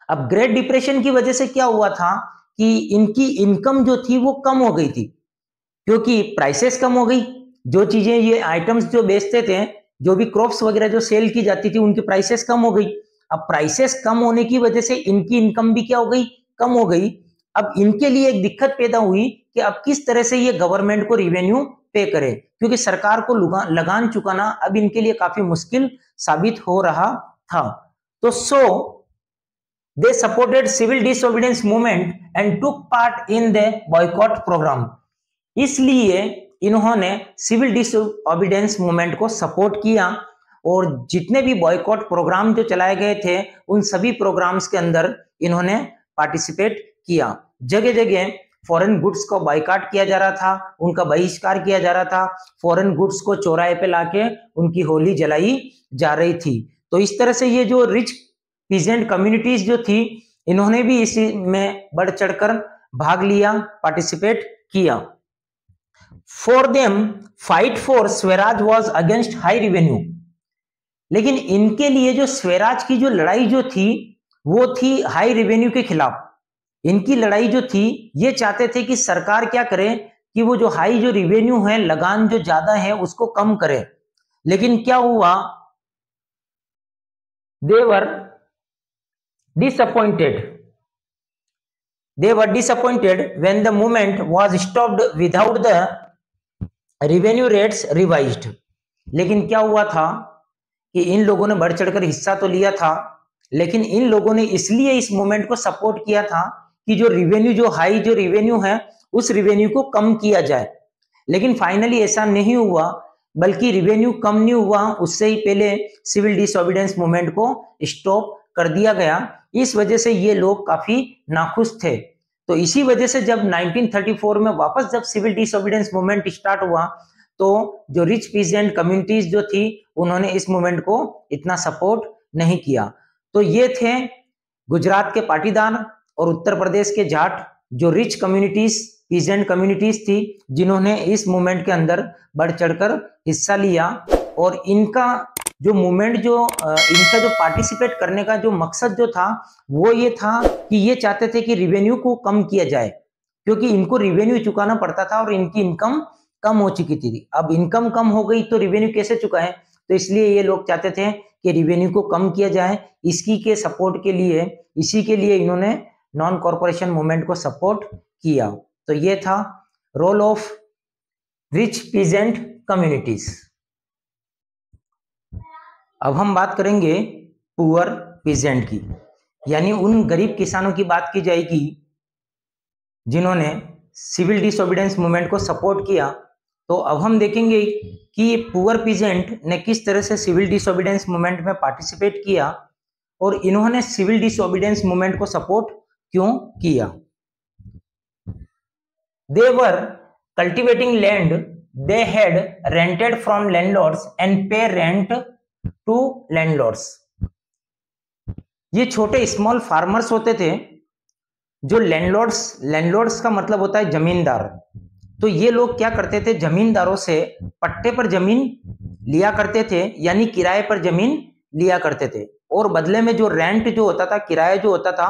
अब ग्रेट डिप्रेशन की वजह से क्या हुआ था कि इनकी इनकम जो थी वो कम हो गई थी, क्योंकि प्राइसेस कम हो गई। जो चीजें ये आइटम्स जो बेचते थे, जो भी क्रॉप्स वगैरह जो सेल की जाती थी, उनकी प्राइसेस कम हो गई। अब प्राइसेस कम होने की वजह से इनकी इनकम भी क्या हो गई, कम हो गई। अब इनके लिए एक दिक्कत पैदा हुई कि अब किस तरह से ये गवर्नमेंट को रिवेन्यू पे करे, क्योंकि सरकार को लगान चुकाना अब इनके लिए काफी मुश्किल साबित हो रहा था। तो so they supported civil disobedience movement and took part in the boycott programme. इसलिए इन्होंने सिविल डिसओबीडियंस मूवमेंट को सपोर्ट किया और जितने भी बॉयकॉट प्रोग्राम जो चलाए गए थे, उन सभी प्रोग्राम्स के अंदर इन्होंने पार्टिसिपेट किया। जगह जगह फॉरेन गुड्स को बायकॉट किया जा रहा था, उनका बहिष्कार किया जा रहा था, फॉरेन गुड्स को चौराहे पे लाके उनकी होली जलाई जा रही थी। तो इस तरह से ये जो रिच पीजेंट कम्युनिटीज जो थी, इन्होंने भी इसी में बढ़ चढ़कर भाग लिया, पार्टिसिपेट किया। For them, fight for Swaraj was against high revenue। लेकिन इनके लिए जो स्वराज की जो लड़ाई जो थी वो थी हाई रेवेन्यू के खिलाफ। इनकी लड़ाई जो थी, ये चाहते थे कि सरकार क्या करे कि वो जो हाई जो रेवेन्यू है, लगान जो ज्यादा है, उसको कम करे। लेकिन क्या हुआ, they were disappointed when the movement was stopped without the revenue rates revised। लेकिन क्या हुआ था कि इन लोगों ने बढ़ चढ़कर हिस्सा तो लिया था, लेकिन इन लोगों ने इसलिए इस मूवमेंट को सपोर्ट किया था कि जो रिवेन्यू, जो हाई जो रिवेन्यू है, उस रिवेन्यू को कम किया जाए। लेकिन फाइनली ऐसा नहीं हुआ, बल्कि रिवेन्यू कम नहीं हुआ, उससे ही पहले सिविल डिसोबीडियंस मूवमेंट को स्टॉप कर दिया गया। इस वजह से ये लोग काफी नाखुश थे। तो इसी वजह से जब 1934 में वापस जब सिविल डिसोबीडियंस मूवमेंट स्टार्ट हुआ, तो जो रिच पीजेंट कम्युनिटीज जो थी उन्होंने इस मूवमेंट को इतना सपोर्ट नहीं किया। तो ये थे गुजरात के पाटीदार और उत्तर प्रदेश के जाट, जो रिच कम्युनिटीज, पीजेंट कम्युनिटीज थी, जिन्होंने इस मूवमेंट के अंदर बढ़ चढ़कर हिस्सा लिया। और इनका जो मूवमेंट इनका जो पार्टिसिपेट करने का जो मकसद जो था वो ये था कि ये चाहते थे कि रिवेन्यू को कम किया जाए, क्योंकि इनको रिवेन्यू चुकाना पड़ता था और इनकी इनकम कम हो चुकी थी। अब इनकम कम हो गई तो रिवेन्यू कैसे चुकाएं, तो इसलिए ये लोग चाहते थे कि रिवेन्यू को कम किया जाए। इसी के लिए इन्होंने नॉन कॉर्पोरेशन मूवमेंट को सपोर्ट किया। तो ये था role of rich peasant communities. अब हम बात करेंगे पुअर पीजेंट की, यानी उन गरीब किसानों की बात की जाएगी जिन्होंने सिविल डिसोबीडियंस मूवमेंट को सपोर्ट किया। तो अब हम देखेंगे कि पुअर पीजेंट ने किस तरह से सिविल डिसोबीडियंस मूवमेंट में पार्टिसिपेट किया और इन्होंने सिविल डिसोबीडियंस मूवमेंट को सपोर्ट क्यों किया। They were cultivating land they had rented from landlords and pay rent to landlords. ये छोटे स्मॉल फार्मर्स होते थे जो लैंडलॉर्ड्स का मतलब होता है जमींदार। तो ये लोग क्या करते थे, जमींदारों से पट्टे पर जमीन लिया करते थे, यानी किराए पर जमीन लिया करते थे, और बदले में जो रेंट जो होता था, किराया जो होता था,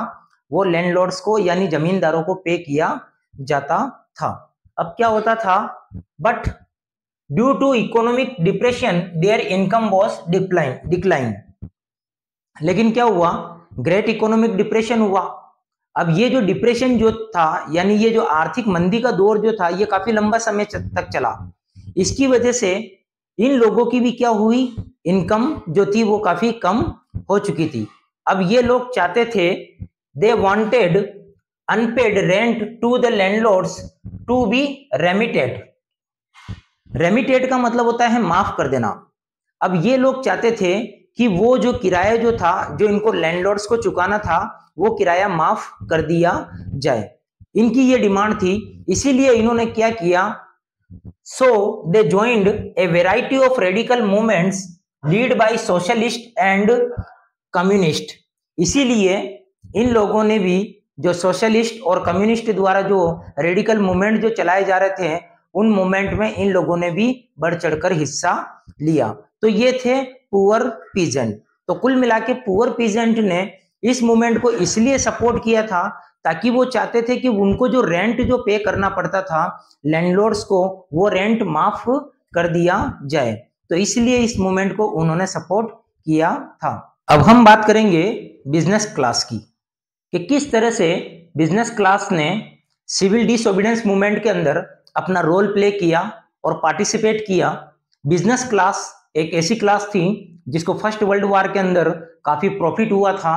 वो लैंडलॉर्ड्स को यानी जमींदारों को पे किया जाता था। अब क्या होता था, but due to economic depression their income was decline. लेकिन क्या हुआ, ग्रेट इकोनॉमिक डिप्रेशन हुआ। अब ये जो डिप्रेशन जो था, यानी ये जो आर्थिक मंदी का दौर जो था, ये काफी लंबा समय तक चला। इसकी वजह से इन लोगों की भी क्या हुई, इनकम जो थी वो काफी कम हो चुकी थी। अब ये लोग चाहते थे, they wanted unpaid rent to the landlords to be remitted. Remitted का मतलब होता है माफ कर देना। अब ये लोग चाहते थे कि वो जो किराया जो था, जो इनको लैंडलॉर्ड्स को चुकाना था, वो किराया माफ कर दिया जाए। इनकी ये डिमांड थी, इसीलिए इन्होंने क्या किया, so they joined a variety of radical movements lead by socialist and communist. इसीलिए इन लोगों ने भी जो सोशलिस्ट और कम्युनिस्ट द्वारा जो रेडिकल मूवमेंट जो चलाए जा रहे थे, उन मूवमेंट में इन लोगों ने भी बढ़ चढ़कर हिस्सा लिया। तो ये थे पुअर पीजेंट। तो कुल मिला के पुअर पीजेंट ने इस मूवमेंट को इसलिए सपोर्ट किया था ताकि वो चाहते थे कि उनको जो रेंट जो पे करना पड़ता था लैंडलॉर्ड्स को, वो रेंट माफ कर दिया जाए। तो इसलिए इस मूवमेंट को उन्होंने सपोर्ट किया था। अब हम बात करेंगे बिजनेस क्लास की, कि किस तरह से बिजनेस क्लास ने सिविल डिसोबीडियंस मूवमेंट के अंदर अपना रोल प्ले किया और पार्टिसिपेट किया। बिजनेस क्लास एक ऐसी क्लास थी जिसको फर्स्ट वर्ल्ड वॉर के अंदर काफी प्रॉफिट हुआ था।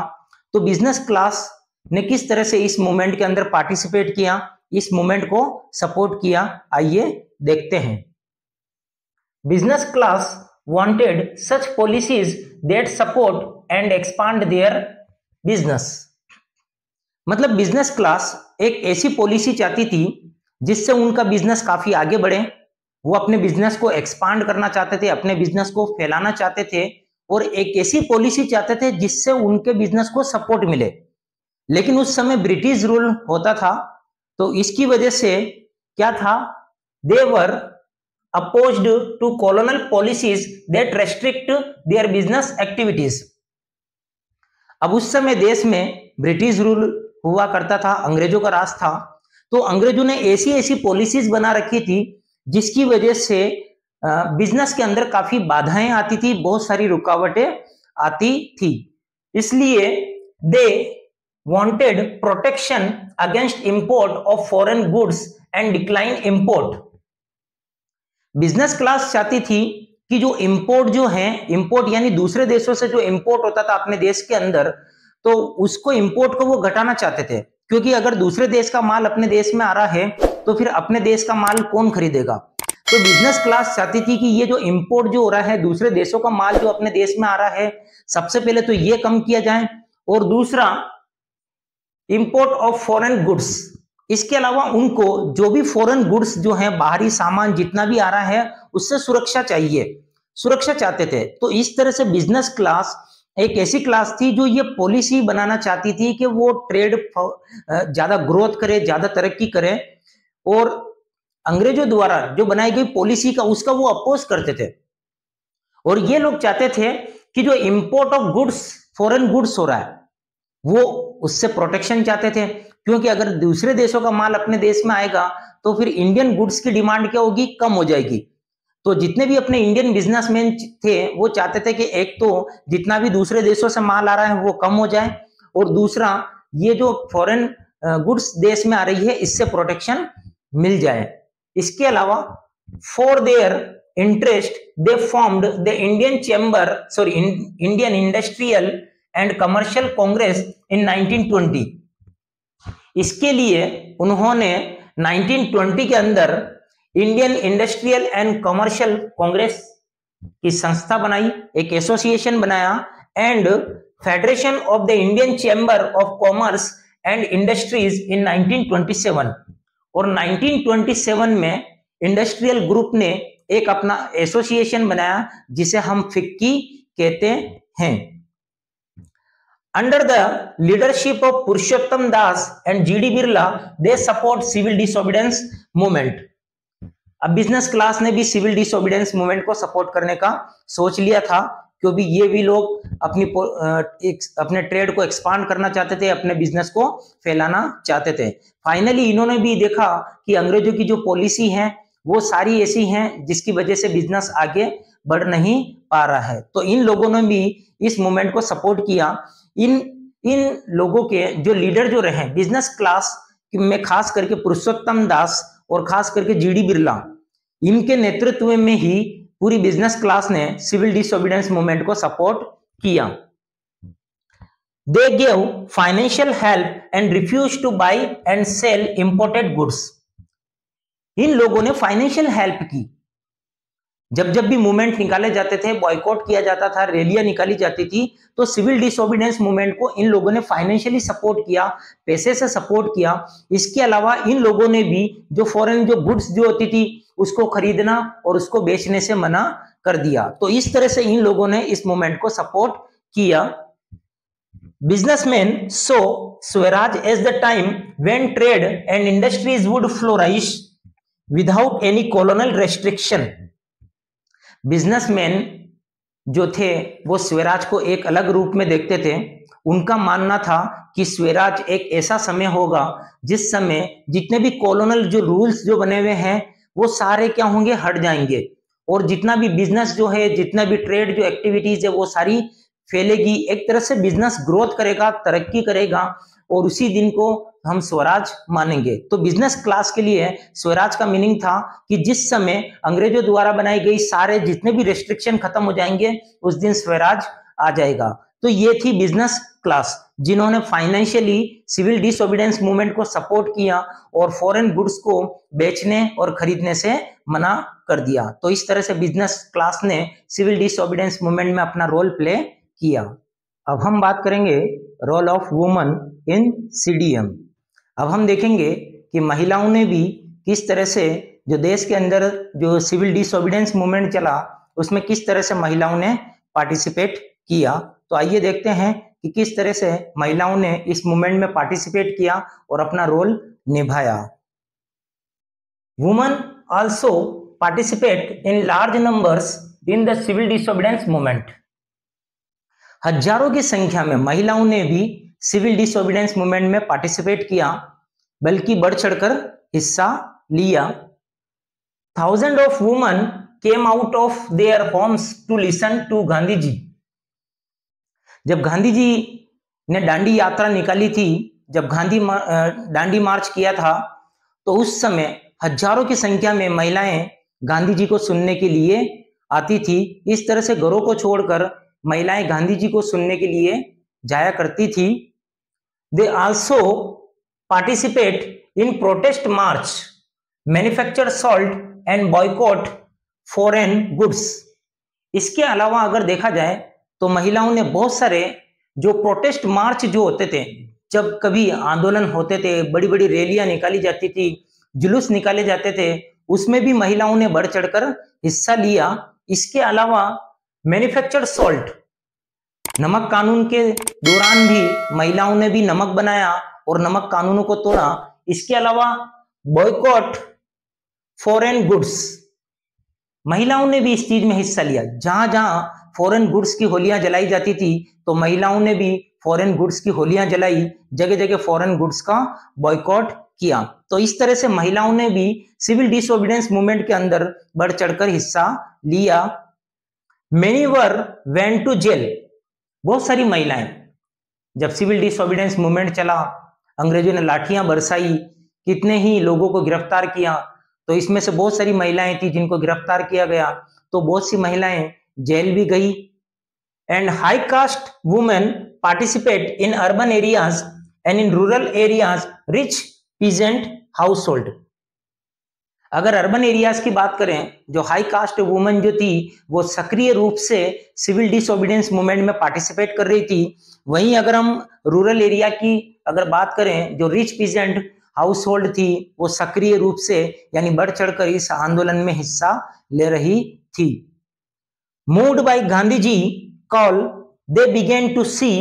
तो बिजनेस क्लास ने किस तरह से इस मूवमेंट के अंदर पार्टिसिपेट किया, इस मूवमेंट को सपोर्ट किया, आइए देखते हैं। Business class wanted such policies that support and expand their business. मतलब बिजनेस क्लास एक ऐसी पॉलिसी चाहती थी जिससे उनका बिजनेस काफी आगे बढ़े। वो अपने बिजनेस को एक्सपांड करना चाहते थे, अपने बिजनेस को फैलाना चाहते थे, और एक ऐसी पॉलिसी चाहते थे जिससे उनके बिजनेस को सपोर्ट मिले। लेकिन उस समय ब्रिटिश रूल होता था, तो इसकी वजह से क्या था, they were opposed to colonial policies that restrict their business activities. अब उस समय देश में ब्रिटिश रूल हुआ करता था, अंग्रेजों का राज था। तो अंग्रेजों ने ऐसी ऐसी पॉलिसीज बना रखी थी जिसकी वजह से बिजनेस के अंदर काफी बाधाएं आती थी, बहुत सारी रुकावटें आती थी। इसलिए they wanted protection against import of foreign goods and decline import. Business class चाहती थी कि जो इंपोर्ट जो है, इंपोर्ट यानी दूसरे देशों से जो इंपोर्ट होता था अपने देश के अंदर, तो उसको इंपोर्ट को वो घटाना चाहते थे, क्योंकि अगर दूसरे देश का माल अपने देश में आ रहा है तो फिर अपने देश का माल कौन खरीदेगा। तो बिजनेस क्लास चाहती थी कि ये जो इंपोर्ट जो हो रहा है, दूसरे देशों का माल जो अपने देश में आ रहा है, सबसे पहले तो ये कम किया जाए, और दूसरा इंपोर्ट ऑफ फॉरेन गुड्स, इसके अलावा उनको जो भी फॉरेन गुड्स जो है, बाहरी सामान जितना भी आ रहा है, उससे सुरक्षा चाहिए, सुरक्षा चाहते थे। तो इस तरह से बिजनेस क्लास एक ऐसी क्लास थी जो ये पॉलिसी बनाना चाहती थी कि वो ट्रेड ज्यादा ग्रोथ करे, ज्यादा तरक्की करे, और अंग्रेजों द्वारा जो बनाई गई पॉलिसी का उसका वो अपोज करते थे। और ये लोग चाहते थे कि जो import of goods, foreign goods हो रहा है, वो उससे प्रोटेक्शन चाहते थे, क्योंकि अगर दूसरे देशों का माल अपने देश में आएगा तो फिर इंडियन गुड्स की डिमांड क्या होगी, कम हो जाएगी। तो जितने भी अपने इंडियन बिजनेसमैन थे वो चाहते थे कि एक तो जितना भी दूसरे देशों से माल आ रहा है वो कम हो जाए, और दूसरा ये जो फॉरेन गुड्स देश में आ रही है इससे प्रोटेक्शन मिल जाए। इसके अलावा for their interest they formed the Indian industrial and commercial congress in 1920। इसके लिए उन्होंने 1920 के अंदर Indian industrial and commercial congress की संस्था बनाई, एक एसोसिएशन बनाया, and federation of the Indian chamber of commerce and industries in 1927। और 1927 में इंडस्ट्रियल ग्रुप ने एक अपना एसोसिएशन बनाया जिसे हम फिक्की कहते हैं। Under the leadership of Purushottam Das and GD Birla they support civil disobedience movement. अब बिजनेस क्लास ने भी सिविल डिसोबीडियंस मूवमेंट को सपोर्ट करने का सोच लिया था, क्योंकि ये भी लोग अपने ट्रेड को एक्सपांड करना चाहते थे, अपने बिजनेस को फैलाना चाहते थे। फाइनली इन्होंने भी देखा कि अंग्रेजों की जो पॉलिसी है वो सारी ऐसी हैं जिसकी वजह से बिजनेस आगे बढ़ नहीं पा रहा है। तो इन लोगों ने भी इस मूवमेंट को सपोर्ट किया। इन लोगों के जो लीडर जो रहे बिजनेस क्लास में, खास करके पुरुषोत्तम दास और खास करके जीडी बिरला, इनके नेतृत्व में ही पूरी बिजनेस क्लास ने सिविल डिसोबीडियंस मूवमेंट को सपोर्ट किया। They gave financial help and refuse to buy and sell imported goods. इन लोगों ने फाइनेंशियल हेल्प की। जब जब भी मूवमेंट निकाले जाते थे, बॉयकॉट किया जाता था, रैलियां निकाली जाती थी, तो सिविल डिसोबीडियंस मूवमेंट को इन लोगों ने फाइनेंशियली सपोर्ट किया, पैसे से सपोर्ट किया। इसके अलावा इन लोगों ने भी जो फॉरेन जो गुड्स जो होती थी उसको खरीदना और उसको बेचने से मना कर दिया। तो इस तरह से इन लोगों ने इस मूवमेंट को सपोर्ट किया। Businessman saw swaraj as the time when trade and industries would flourish without any colonial restriction. Businessman जो थे वो स्वराज को एक अलग रूप में देखते थे। उनका मानना था कि स्वराज एक ऐसा समय होगा जिस समय जितने भी कॉलोनियल जो रूल्स जो बने हुए हैं वो सारे क्या होंगे, हट जाएंगे, और जितना भी बिजनेस जो है, जितना भी ट्रेड जो एक्टिविटीज है वो सारी फैलेगी। एक तरह से बिजनेस ग्रोथ करेगा, तरक्की करेगा, और उसी दिन को हम स्वराज मानेंगे। तो बिजनेस क्लास के लिए स्वराज का मीनिंग था कि जिस समय अंग्रेजों द्वारा बनाई गई सारे जितने भी रेस्ट्रिक्शन खत्म हो जाएंगे उस दिन स्वराज आ जाएगा। तो ये थी बिजनेस क्लास जिन्होंने फाइनेंशियली सिविल डिसोबीडियंस मूवमेंट को सपोर्ट किया और फॉरेन गुड्स को बेचने और खरीदने से मना कर दिया। तो इस तरह से बिजनेस क्लास ने सिविल डिसोबीडियंस मूवमेंट में अपना रोल प्ले किया। अब हम बात करेंगे role of woman in CDM. अब हम देखेंगे कि महिलाओं ने भी किस तरह से जो देश के अंदर जो सिविल डिसोबीडियंस मूवमेंट चला उसमें किस तरह से महिलाओं ने पार्टिसिपेट किया। तो आइए देखते हैं कि किस तरह से महिलाओं ने इस मूवमेंट में पार्टिसिपेट किया और अपना रोल निभाया। Women also participate in large numbers in the civil disobedience movement. हजारों की संख्या में महिलाओं ने भी सिविल डिसोबीडियंस मूवमेंट में पार्टिसिपेट किया, बल्कि बढ़ चढ़कर हिस्सा लिया। Thousand of women came out of their homes to listen to Gandhi ji. जब गांधी जी ने दांडी यात्रा निकाली थी, जब दांडी मार्च किया था, तो उस समय हजारों की संख्या में महिलाएं गांधी जी को सुनने के लिए आती थी। इस तरह से घरों को छोड़कर महिलाएं गांधी जी को सुनने के लिए जाया करती थी। They also participate in protest March, manufacture salt and boycott foreign goods. इसके अलावा अगर देखा जाए तो महिलाओं ने बहुत सारे जो प्रोटेस्ट मार्च जो होते थे, जब कभी आंदोलन होते थे, बड़ी बड़ी रैलियां निकाली जाती थी, जुलूस निकाले जाते थे, उसमें भी महिलाओं ने बढ़ चढ़कर हिस्सा लिया। इसके अलावा मैन्युफैक्चर्ड सॉल्ट, नमक कानून के दौरान भी महिलाओं ने भी नमक बनाया और नमक कानूनों को तोड़ा। इसके अलावा बॉयकॉट फॉरेन गुड्स, महिलाओं ने भी इस चीज में हिस्सा लिया। जहां जहां फॉरेन गुड्स की होलियां जलाई जाती थी तो महिलाओं ने भी फॉरेन गुड्स की होलियां जलाई, जगह जगह फॉरेन गुड्स का बॉयकॉट किया। तो इस तरह से महिलाओं ने भी सिविल डिसोबीडियंस मूवमेंट के अंदर बढ़ चढ़कर हिस्सा लिया। Many were went to jail, बहुत सारी महिलाएं, जब सिविल डिसोबीडियंस मूवमेंट चला, अंग्रेजों ने लाठियां बरसाई, कितने ही लोगों को गिरफ्तार किया, तो इसमें से बहुत सारी महिलाएं थी जिनको गिरफ्तार किया गया, तो बहुत सी महिलाएं जेल भी गई। And high cast women participate in urban areas and in rural areas rich peasant house hold. अगर अर्बन एरियाज की बात करें, जो हाई कास्ट वुमेन जो थी वो सक्रिय रूप से सिविल डिसोबीडियंस मूवमेंट में पार्टिसिपेट कर रही थी। वहीं अगर हम रूरल एरिया की अगर बात करें, जो रिच पीजेंट हाउस होल्ड थी वो सक्रिय रूप से यानी बढ़ चढ़कर इस आंदोलन में हिस्सा ले रही थी। Moved by Gandhi ji call, they began to see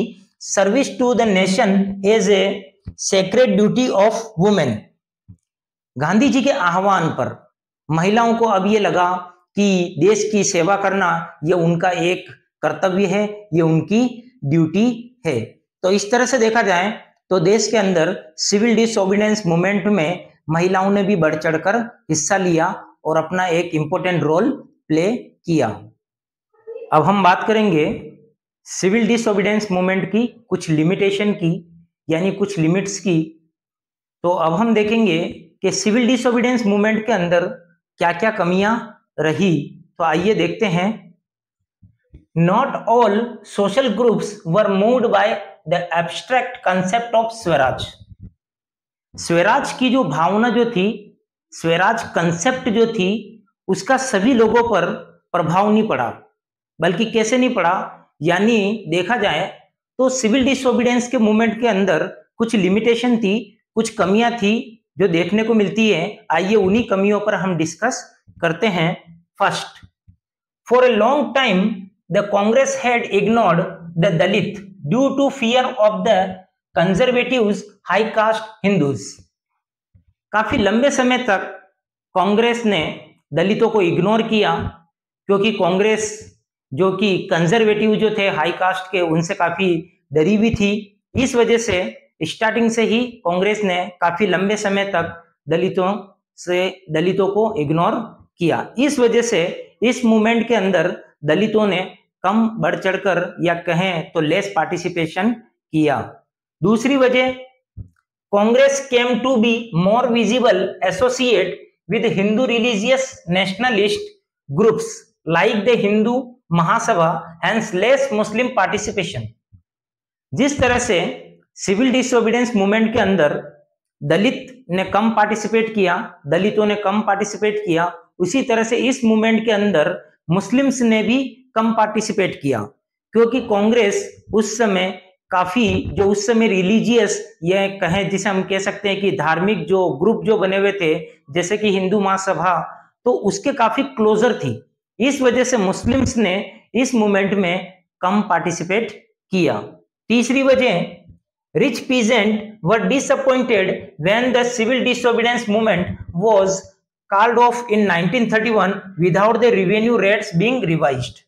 service to the nation as a sacred duty of women. Gandhi ji के आह्वान पर महिलाओं को अब ये लगा कि देश की सेवा करना ये उनका एक कर्तव्य है, ये उनकी ड्यूटी है। तो इस तरह से देखा जाए तो देश के अंदर सिविल डिसोबीडियंस मूवमेंट में महिलाओं ने भी बढ़ चढ़कर हिस्सा लिया और अपना एक इंपॉर्टेंट रोल प्ले किया। अब हम बात करेंगे सिविल डिसोबीडियंस मूवमेंट की कुछ लिमिटेशन की, यानी कुछ लिमिट्स की। तो अब हम देखेंगे कि सिविल डिसोबीडियंस मूवमेंट के अंदर क्या क्या कमियां रही। तो आइए देखते हैं। Not all social groups were moved by the abstract concept of Swaraj. Swaraj की जो भावना जो थी, स्वराज कंसेप्ट जो थी, उसका सभी लोगों पर प्रभाव नहीं पड़ा। बल्कि कैसे नहीं पड़ा, यानी देखा जाए तो सिविल डिसोबीडियंस के मूवमेंट के अंदर कुछ लिमिटेशन थी, कुछ कमियां थी जो देखने को मिलती है। आइए उन्हीं कमियों पर हम डिस्कस करते हैं। First, for a long time the Congress had ignored the Dalit due to fear of the conservatives high caste Hindus. काफी लंबे समय तक कांग्रेस ने दलितों को इग्नोर किया, क्योंकि कांग्रेस जो कि कंजर्वेटिव जो थे हाई कास्ट के, उनसे काफी डरी हुई थी। इस वजह से स्टार्टिंग से ही कांग्रेस ने काफी लंबे समय तक दलितों को इग्नोर किया। इस वजह से इस मूवमेंट के अंदर दलितों ने कम बढ़ चढ़कर या कहें तो लेस पार्टिसिपेशन किया। दूसरी वजह, Congress came to be more visible associate with Hindu religious nationalist groups like the Hindu Mahasabha, hence less Muslim participation. जिस तरह से सिविल डिसोबीडियंस मूवमेंट के अंदर दलित ने कम पार्टिसिपेट किया, दलितों ने कम पार्टिसिपेट किया, उसी तरह से इस मूवमेंट के अंदर मुस्लिम्स ने भी कम पार्टिसिपेट किया, क्योंकि कांग्रेस उस समय काफी जो उस समय रिलीजियस ये कहें, जिसे हम कह सकते हैं कि धार्मिक जो ग्रुप जो बने हुए थे, जैसे कि हिंदू महासभा, तो उसके काफी क्लोजर थी। इस वजह से मुस्लिम्स ने इस मूवमेंट में कम पार्टिसिपेट किया। तीसरी वजह, rich peasant were disappointed when the civil disobedience movement was called off in 1931 without the revenue rates being revised।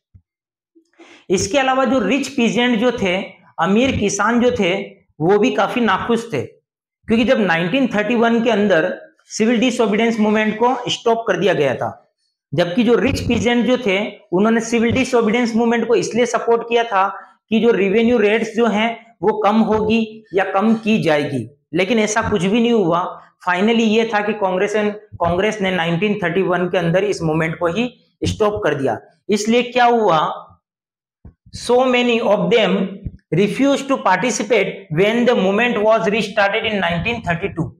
इसके अलावा जो रिच पीजेंट जो थे, अमीर किसान जो थे, वो भी काफी नाखुश थे, क्योंकि जब 1931 के अंदर सिविल डिसोबीडियंस मूवमेंट को स्टॉप कर दिया गया था, जबकि जो रिच पीजेंट जो थे उन्होंने सिविल डिसोबीडियंस मूवमेंट को इसलिए सपोर्ट किया था कि जो रिवेन्यू रेट्स जो हैं वो कम होगी या कम की जाएगी, लेकिन ऐसा कुछ भी नहीं हुआ। फाइनली ये था कि कांग्रेस ने 1931 के अंदर इस मूवमेंट को ही स्टॉप कर दिया। इसलिए क्या हुआ, so many of them refused to participate when the movement was restarted in 1932।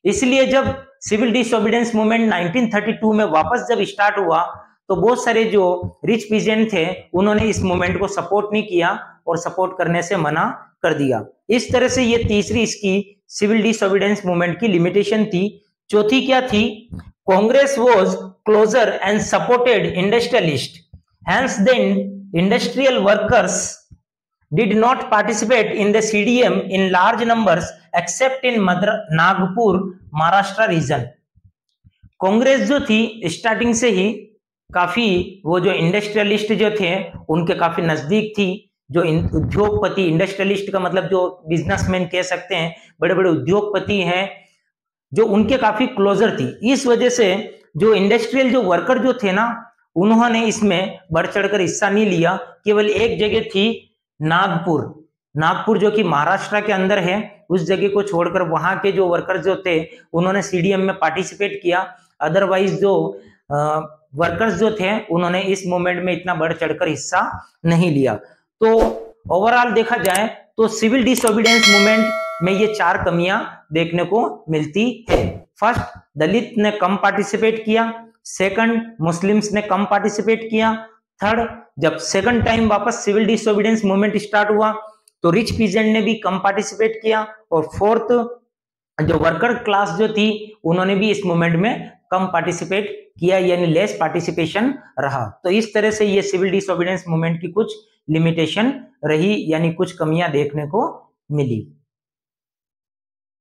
इसलिए जब सिविल डिसोबीडियंस मूवमेंट 1932 में वापस जब स्टार्ट हुआ तो बहुत सारे जो रिच पीजेंट थे उन्होंने इस मूवमेंट को सपोर्ट नहीं किया और सपोर्ट करने से मना कर दिया। इस तरह से ये तीसरी इसकी सिविल डिसोबीडियंस मूवमेंट की लिमिटेशन थी। चौथी क्या थी? Congress was closer and supported industrialist, hence the industrial workers did not participate in the CDM in large numbers except in Nagpur, Maharashtra region। Congress जो थी स्टार्टिंग से ही काफी वो जो इंडस्ट्रियलिस्ट जो थे उनके काफी नजदीक थी। जो उद्योगपति, इंडस्ट्रियलिस्ट का मतलब जो बिजनेसमैन कह सकते हैं, बड़े बड़े उद्योगपति हैं, जो उनके काफी क्लोजर थी। इस वजह से जो इंडस्ट्रियल जो वर्कर जो थे ना, उन्होंने इसमें बढ़ चढ़कर हिस्सा नहीं लिया। केवल एक जगह थी नागपुर जो कि महाराष्ट्र के अंदर है, उस जगह को छोड़कर वहां के जो वर्कर जो थे उन्होंने सीडीएम में पार्टिसिपेट किया। अदरवाइज जो वर्कर्स जो थे उन्होंने इस मूवमेंट में इतना बढ़ चढ़कर हिस्सा नहीं लिया। तो ओवरऑल देखा जाए तो सिविल डिसोबीडियंस मूवमेंट में ये 4 कमियां देखने को मिलती है। फर्स्ट, दलित ने कम पार्टिसिपेट किया। सेकंड, मुस्लिम्स ने कम पार्टिसिपेट किया। थर्ड, जब सेकंड टाइम वापस सिविल डिसोबीडियंस मूवमेंट स्टार्ट हुआ तो रिच पीजेंट ने भी कम पार्टिसिपेट किया। और फोर्थ, जो वर्कर क्लास जो थी उन्होंने भी इस मूवमेंट में कम पार्टिसिपेट किया, यानी लेस पार्टिसिपेशन रहा। तो इस तरह से ये सिविल डिसोबीडियंस मूवमेंट की कुछ लिमिटेशन रही, यानी कुछ कमियां देखने को मिली।